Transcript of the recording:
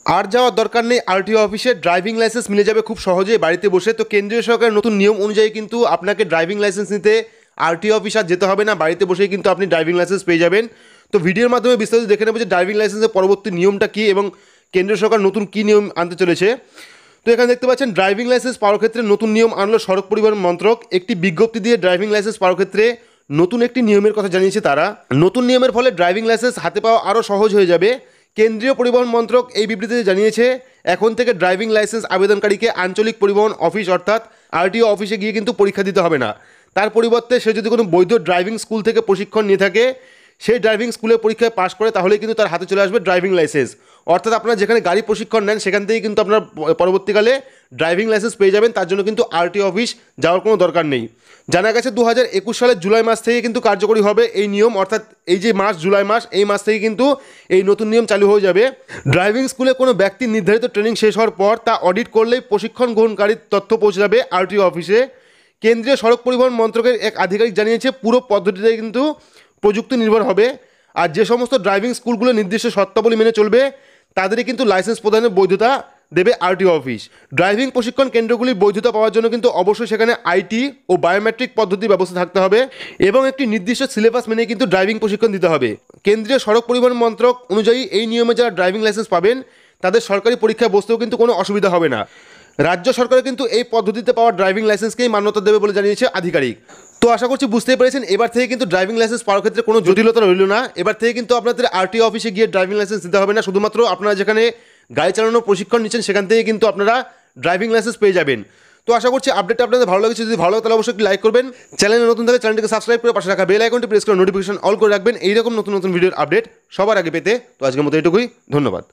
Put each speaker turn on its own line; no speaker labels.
আর যাওয়ার দরকার নেই আরটিও অফিসে, ড্রাইভিং লাইসেন্স মিলে যাবে খুব সহজেই বাড়িতে বসে। তো কেন্দ্রীয় সরকারের নতুন নিয়ম অনুযায়ী কিন্তু আপনাকে ড্রাইভিং লাইসেন্স নিতে আরটিও অফিস আর যেতে হবে না, বাড়িতে বসেই কিন্তু আপনি ড্রাইভিং লাইসেন্স পেয়ে যাবেন। তো ভিডিওর মাধ্যমে বিস্তারিত দেখে নেব যে ড্রাইভিং লাইসেন্সের পরবর্তী নিয়মটা কী এবং কেন্দ্রীয় সরকার নতুন কী নিয়ম আনতে চলেছে। তো এখানে দেখতে পাচ্ছেন ড্রাইভিং লাইসেন্স পাওয়ার ক্ষেত্রে নতুন নিয়ম আনলো সড়ক পরিবহন মন্ত্রক। একটি বিজ্ঞপ্তি দিয়ে ড্রাইভিং লাইসেন্স পাওয়ার ক্ষেত্রে নতুন একটি নিয়মের কথা জানিয়েছে তারা। নতুন নিয়মের ফলে ড্রাইভিং লাইসেন্স হাতে পাওয়া আরও সহজ হয়ে যাবে। কেন্দ্রীয় পরিবহন মন্ত্রক এই বিবৃতিতে জানিয়েছে এখন থেকে ড্রাইভিং লাইসেন্স আবেদনকারীকে আঞ্চলিক পরিবহন অফিস অর্থাৎ আরটিও অফিসে গিয়ে কিন্তু পরীক্ষা দিতে হবে না। তার পরিবর্তে সে যদি কোনো বৈধ ড্রাইভিং স্কুল থেকে প্রশিক্ষণ নিয়ে থাকে, সেই ড্রাইভিং স্কুলে পরীক্ষায় পাশ করে, তাহলে কিন্তু তার হাতে চলে আসবে ড্রাইভিং লাইসেন্স। অর্থাৎ আপনারা যেখানে গাড়ি প্রশিক্ষণ নেন সেখান থেকেই কিন্তু আপনার পরবর্তীকালে ড্রাইভিং লাইসেন্স পেয়ে যাবেন। তার জন্য কিন্তু আরটিও অফিস যাওয়ার কোনো দরকার নেই। জানা গেছে 2021 সালের জুলাই মাস থেকে কিন্তু কার্যকরী হবে এই নিয়ম, অর্থাৎ এই যে মাস জুলাই মাস, এই মাস থেকে কিন্তু এই নতুন নিয়ম চালু হয়ে যাবে। ড্রাইভিং স্কুলে কোনো ব্যক্তির নির্ধারিত ট্রেনিং শেষ হওয়ার পর তা অডিট করলেই প্রশিক্ষণ গ্রহণকারীর তথ্য পৌঁছে যাবে আরটিও অফিসে। কেন্দ্রীয় সড়ক পরিবহন মন্ত্রকের এক আধিকারিক জানিয়েছে পুরো পদ্ধতিতে কিন্তু প্রযুক্তি নির্ভর হবে। আর যে সমস্ত ড্রাইভিং স্কুলগুলো নির্দিষ্ট শর্তাবলী মেনে চলবে তাদেরই কিন্তু লাইসেন্স প্রদানের বৈধতা দেবে আরটিও অফিস। ড্রাইভিং প্রশিক্ষণ কেন্দ্রগুলির বৈধতা পাওয়ার জন্য কিন্তু অবশ্যই সেখানে আইটি ও বায়োমেট্রিক পদ্ধতির ব্যবস্থা থাকতে হবে এবং একটি নির্দিষ্ট সিলেবাস মেনে কিন্তু ড্রাইভিং প্রশিক্ষণ দিতে হবে। কেন্দ্রীয় সড়ক পরিবহন মন্ত্রক অনুযায়ী এই নিয়মে যারা ড্রাইভিং লাইসেন্স পাবেন তাদের সরকারি পরীক্ষায় বসতেও কিন্তু কোনো অসুবিধা হবে না। রাজ্য সরকার কিন্তু এই পদ্ধতিতে পাওয়া ড্রাইভিং লাইসেন্সকেই মান্যতা দেবে বলে জানিয়েছে আধিকারিক। তো আশা করছি বুঝতেই পেরেছেন, এবার থেকে কিন্তু ড্রাইভিং লাইসেন্স পাওয়ার ক্ষেত্রে কোনো জটিলতা রইল না। এবার থেকে কিন্তু আপনাদের আরটিও অফিসে গিয়ে ড্রাইভিং লাইসেন্স দিতে হবে না, শুধুমাত্র আপনারা যেখানে গাড়ি চালানোর প্রশিক্ষণ নিচ্ছেন সেখান থেকে কিন্তু আপনারা ড্রাইভিং লাইসেন্স পেয়ে যাবেন। তো আশা করছি আপডেটটা আপনাদের ভালো লাগছে। যদি ভালো লাগে তাহলে অবশ্যই লাইক করবেন, চ্যানেলে নতুন থাকলে চ্যানেলটিকে সাবস্ক্রাইব করে পাশে রাখা বেল আইকনটি প্রেস করে নোটিফিকেশন অল করে রাখবেন এইরকম নতুন নতুন ভিডিওর আপডেট সবার আগে পেতে। তো আজকের মতো এটুকুই, ধন্যবাদ।